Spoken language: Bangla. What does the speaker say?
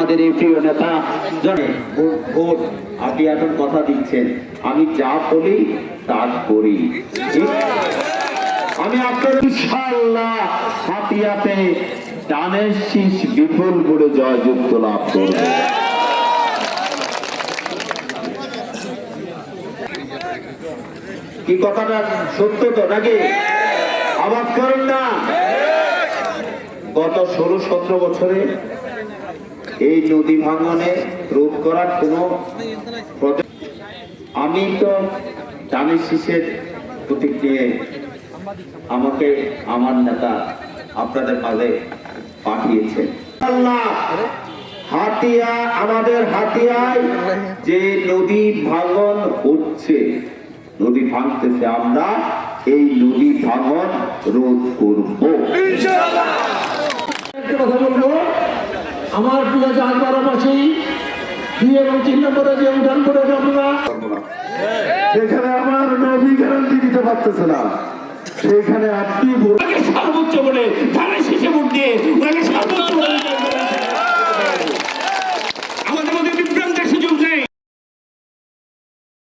আমাদের এই প্রিয় নেতা ভোট আপনি এখন কথা দিচ্ছেন, আমি যা বলি তা করি। আমি আপনার ইনশাআল্লাহ হাতিয়াতে ডানের শীষ বিপুল করে জয়যুক্ত লাভ করব। কি কথাটা সত্য তো নাকি? আওয়াজ করেন না। গত 16-17 বছরে এই নদী ভাঙনে রোধ করার কোনো আমি তো ডানের শীষের প্রতীক নিয়ে আমাকে আমার নেতা আপনাদের মাঝে পাঠিয়েছেন। হাতিয়া আমাদের হাতিয়ায় যে নদী ভাঙন হচ্ছে, নদী ভাঙতেছে, আমরা এই নদী ভাঙন রোধ করব। কথা বলবো, আমার প্রিয় চারপাড়াবাসী 2 এবং 3 নম্বরে যে উঠান করে আপনারা সেখানে আমার নবী গ্যারান্টি দিতে পারতেছে না, সেখানে আপনি সর্বোচ্চ বলে ধানের শীষে ভোট দিয়ে